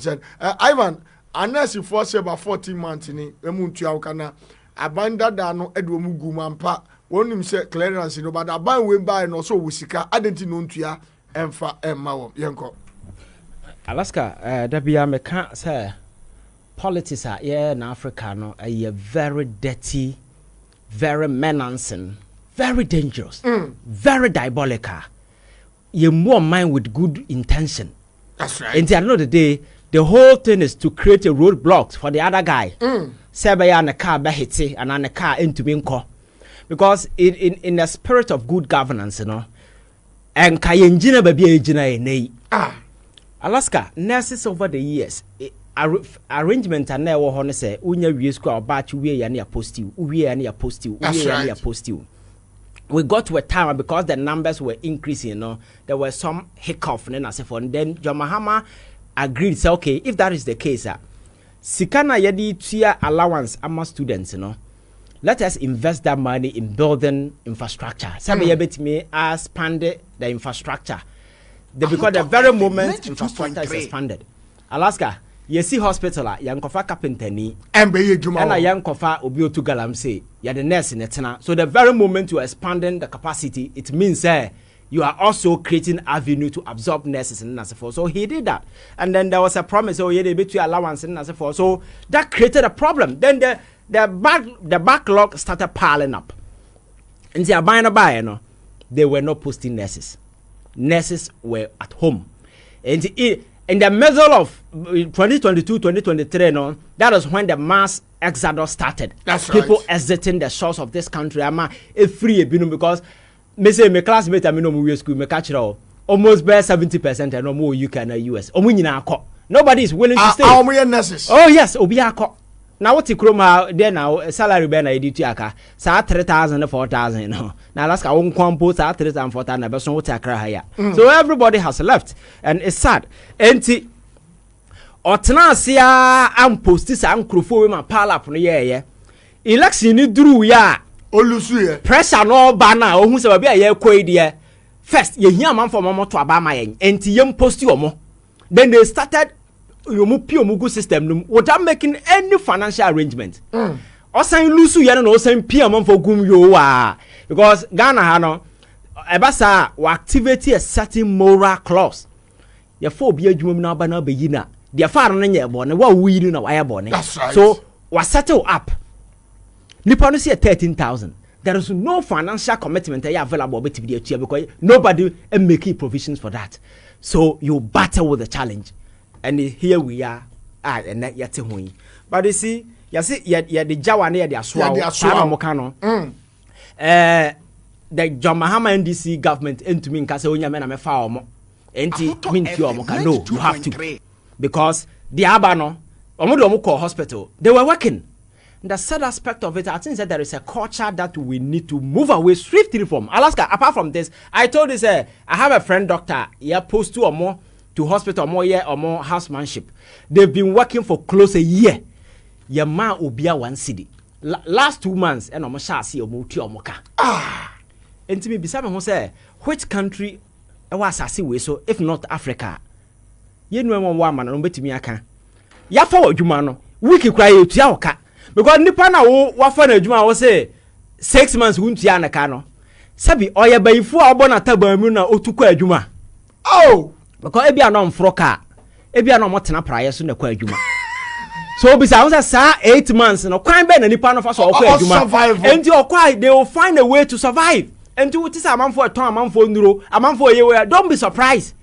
said, Ivan, unless you force about 14 months in a Muntiaukana, abandoned Dano Edward Gumampa, one him say clearance, but I buy way by and also Wusika, I didn't know Tia and for Emma Yanko. Alaska, Dabia Meka say politics are here in Africa no a very dirty, very menacing, very dangerous, very diabolical. You're more mind with good intention. That's right. And at the end of the day, the whole thing is to create a roadblock for the other guy. Say and a car behiti and on a car into Binko. Because in the spirit of good governance, you know, and Kayenjina baby ejina Alaska nurses over the years arrangement and now honor say unya we school about we near post you we got to a time because the numbers were increasing, you know, there were some hiccup and then John Mahama agreed say okay, if that is the case sikana yedi tia allowance among students, you know, let us invest that money in building infrastructure. Some yebet me expand the infrastructure. Because the very moment infrastructure is expanded. Alaska, you see hospital yankofa carpenter ni and yankofa obio to galamse ya the nurse in etna. So the very moment you are expanding the capacity, it means you are also creating avenue to absorb nurses and as for. So he did that. And then there was a promise, oh yeah, they between allowance and as for. So that created a problem. Then the backlog started piling up. And they are buying a buyer, no, they were not posting nurses. Nurses were at home. And in the middle of 2022-2023, no, that was when the mass exodus started. That's people right. exiting the shores of this country. I'm free because me say my classmate I no school me catch almost by 70% and no more UK and US. Nobody is willing to stay. Nurses. Oh yes, obiako. Now what Kroma there now salary ben I did aka sa 3,000 4,000, you know. Now let's go on compose 3,000 4,000 but so so everybody has left and it's sad. Enti otnasia am postis am crofo ma pala up no ye election ni duru ya olusu ye pressure no ba na ohun se ba bia ye koi de first ye hia man for moto aba ma yen enti yem posti omo then they started yomu system without making any financial arrangement. Osan lusu ya na osan pia man for gum yo because Ghana ha no ebasa we activate a certain moral clause. Ya for bi adwuma na ba na be yina. Dia fa no nya ebo ne wa wi ni na wa ya bone. So we settle up. Nipa no say 13,000. There is no financial commitment available because nobody making provisions for that. So you battle with the challenge. And here we are and that yet but you see the Jawane the Aswa the John Mahama NDC government into me case onya me fa omo enti mean no you have to because the abano omo call hospital they were working. The sad aspect of it, I think that there is a culture that we need to move away swiftly from. Alaska, apart from this, I told this I have a friend doctor, post 2 or more to hospital, more year or more housemanship. They've been working for close a year. Your man will be 1 city. Last 2 months, and I'm sure see or moka. And to me, beside me, say, which country was I see so if not Africa? You know, one woman, and bet me I can. Ya forward, you man, we can cry to Yauka. Because nipa na wo wafa na adwuma wo say 6 months wuntia na ka no sabi oya bayifu obona tabamu na otukọ adwuma oh because ebia no mfro ka ebia no motena praye so na kwa adwuma so bisa won say 8 months no kwan be na nipa no fa so okọ adwuma enti okọ they will find a way to survive enti wuti say amanfo eton amanfo nduro amanfo yewe don't be surprised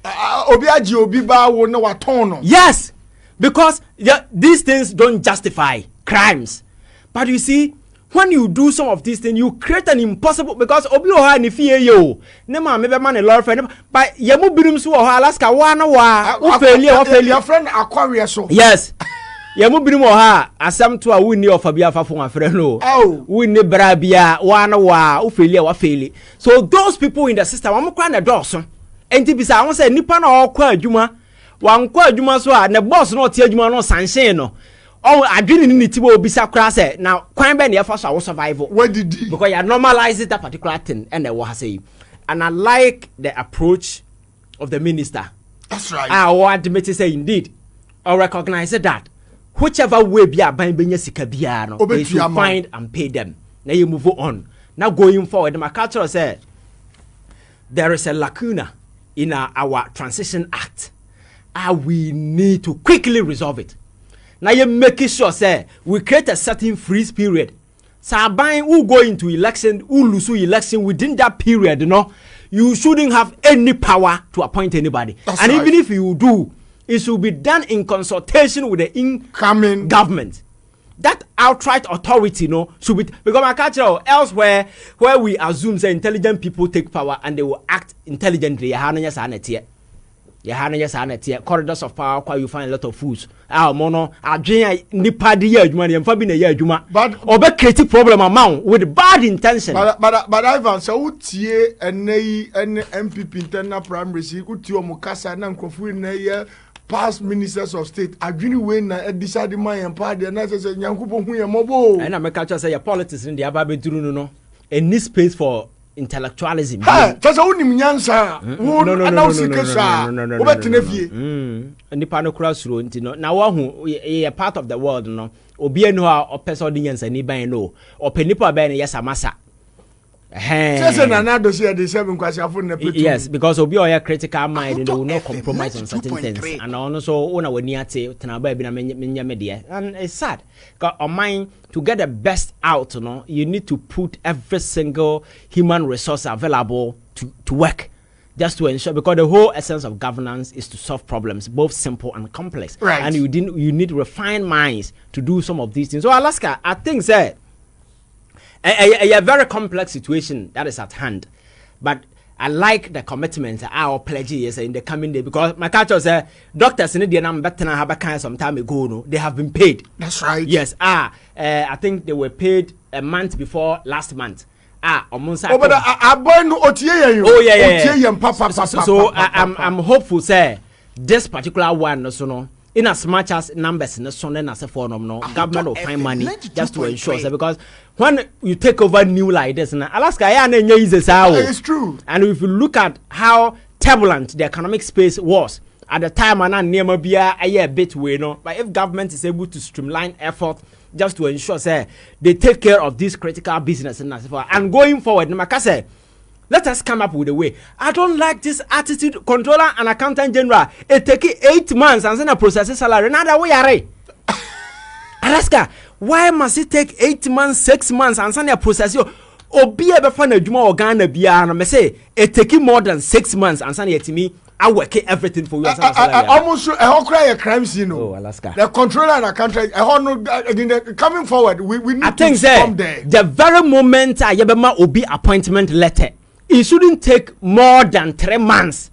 obi agi obi ba wo na waton no yes because these things don't justify crimes. But you see, when you do some of these things, you create an impossible because obi oha ni fie yo. Nema mebe man a law friend, but yemu birim so oha Alaska wana wa failure your friend Aquarius so. Yes. Yemu birim oha asam to a wini ofa bia fa fon afre no. Oh. Wini bra bia wana wa failure wa fail. So those people in the system am kwa na doso. Enti bisa won say nipa na okwa adwuma. Wan kwa adwuma so a ne boss no tie adwuma no sanhye no. Oh, I didn't need to be sacred. Now, crime be near first our survival. What did you? Because you normalize that particular thing, and I was saying, and I like the approach of the minister. That's right. I want to say indeed, or recognize that whichever way be a buying benya sika biya no, they should find and pay them. Now you move on. Now going forward, my culture said there is a lacuna in our Transition Act. We need to quickly resolve it. Now you make sure say we create a certain freeze period. So buying who go into election, who lose election within that period, you shouldn't have any power to appoint anybody. That's and right. Even if you do, it should be done in consultation with the incoming government. That outright authority, should be, because my culture elsewhere where we assume that intelligent people take power and they will act intelligently. Corridors of power, where you find a lot of fools. Mono, nipa di year juma, and fabi na year juma. But obe creative problem amount with bad intention. But Ivan, so utie ene MPP internal primary, utie omukasa na nkofu na ye past ministers of state. Adwini we na decide my empire na say nyankupo hu ye mobo. And I make culture say your politics in the ababe duru no. And need space for intellectualism. Sasa unim nyansa nipa no kura suro nti no na wahu ye part of the world no obi enu a opesa odi nyansa ni ban no openipa ban yes amasa yes, because obi oya critical mind they will not compromise on certain things and also una wani ate tena ba bi na menya media and it's sad because on mind to get the best out you need to put every single human resource available to work just to ensure, because the whole essence of governance is to solve problems both simple and complex, right? And you need refined minds to do some of these things. So Alaska, I think say a very complex situation that is at hand, but I like the commitment our pledges in the coming day, because my culture says doctors in India have some time ago, they have been paid. That's right. Yes. I think they were paid a month before last month. So I'm hopeful, say this particular one, in as much as numbers in the son and as a form, government will find money just to ensure. Because when you take over new like this, Alaska, it's true. And if you look at how turbulent the economic space was at the time, and near a bit way, but if government is able to streamline effort just to ensure, say, they take care of this critical business and going forward, let us come up with a way. I don't like this attitude. Controller and accountant general, it take 8 months and send a processing salary. Another way, are Alaska, why must it take 8 months, 6 months and send a processing? Obi ebe fa na adwuma organ bia na me say it take more than 6 months and send it to me. I work everything for you. Almost a cry a crime scene. Oh, Alaska. The controller and accountant coming forward. We need to come there. The very moment I yebema obi appointment letter, it shouldn't take more than 3 months.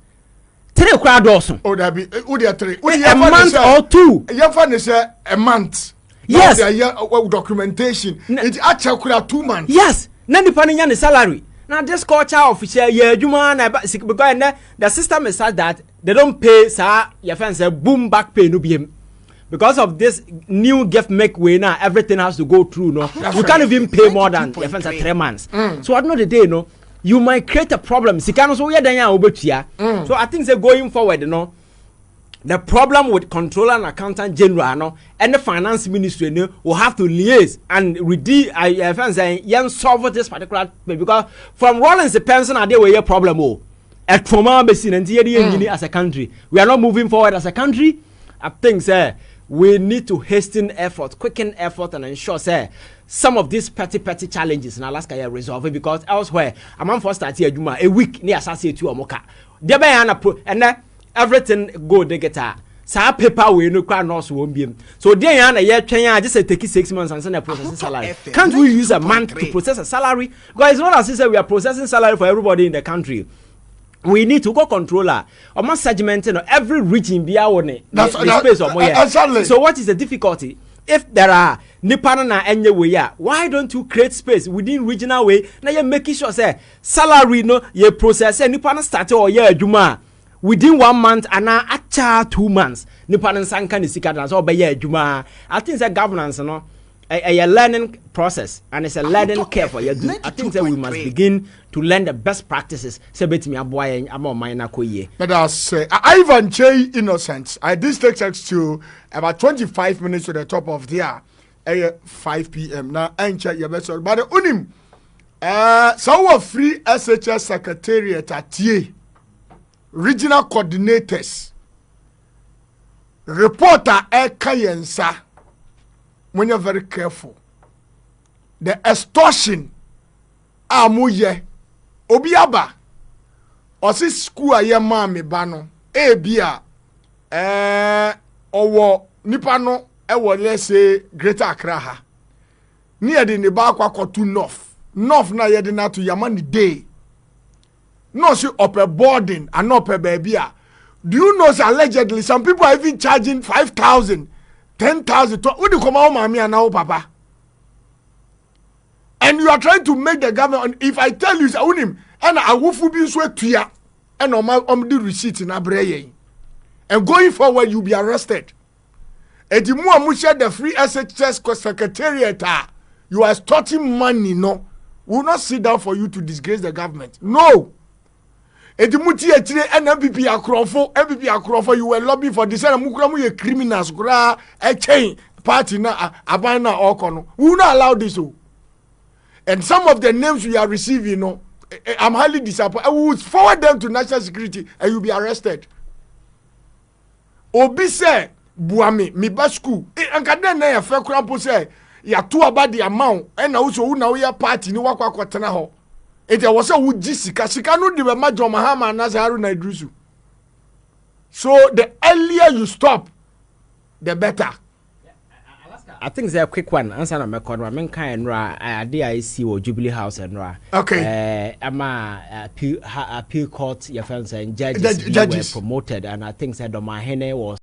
3 crowd also. Oh, that be 3. A month or 2. Your fund is a month. Yes. Documentation. It's actually 2 months. Yes. Nani paninya the salary. Now this culture official because the system is such that they don't pay your friends a boom back pay no BM. Because of this new gift make way now, everything has to go through. You can't even pay more than your friends 3 months. So at the end of the day, you might create a problem. So I think they're going forward, the problem with controller and accountant general and the finance ministry will have to liaise and solve this particular, because from Rollins the pension are there were a problem at trauma as a country. We are not moving forward as a country. I think we need to hasten effort, quicken effort, and ensure some of these petty challenges in Alaska are resolved, because elsewhere I'm for start here a week near associate to Amoka. And everything go the guitar. Sa paper we no crowd nurse won't be. So there na year train just take 6 months and send a processing salary. Can't we use a month to process a salary? Because it's not as if we are processing salary for everybody in the country. We need to go controller or mass segment every region be our space or more. So what is the difficulty? If there are Nipana and way, why don't you create space within regional way? Now you're making sure say salary you process Nipana start or Juma. Within 1 month and now acha 2 months. Nipanan sanka ni sika so be ye adwuma. I think that governance a learning process and it's a learning curve for you. I think that we must begin to learn the best practices. So bet me boy I'm on mine akoye. But I say Ivan J Innocent. This takes us to about 25 minutes to the top of the hour. 5 p.m. Now and check your best. But unim so free SHS Secretariat at TA regional coordinators reporter Kayensa. When you're very careful, the extortion amuye obiaba osi school aye mami bano ebia owo nipa no ewo let's say Greater Accra ha near the ne ba akwa to north na ye de na to yamani day no see up a boarding and up a baby. Do you know allegedly some people are even charging 5,000 10,000. What do you come out, mommy, and now, papa? And you are trying to make the government. If I tell you, and I will be sweat to ya, and on the receipt in Abreye, and going forward, you'll be arrested. And the more we share the free SHS secretariat, you are starting money. No, we will not sit down for you to disgrace the government. No. Eti muti etire NPP akrofo you were lobbying for this and mukramu ye criminals kura chain party na abana okono. We will not allow this. And some of the names we are receiving, you know, I'm highly disappointed. I will forward them to national security and you'll be arrested. Obi say buami mi ba school ankade na ya fe krampo say ya to about the amount and na so na we party ni wakwa kwatena ho. It was a wood sika no de ma John Mahama and Haruna Idrisu. So the earlier you stop, the better. I think it's a quick one. Answer na me call. I mean kind I see or Jubilee House and ra. Okay. Appeal court your friends and judges were promoted and I think said my hene was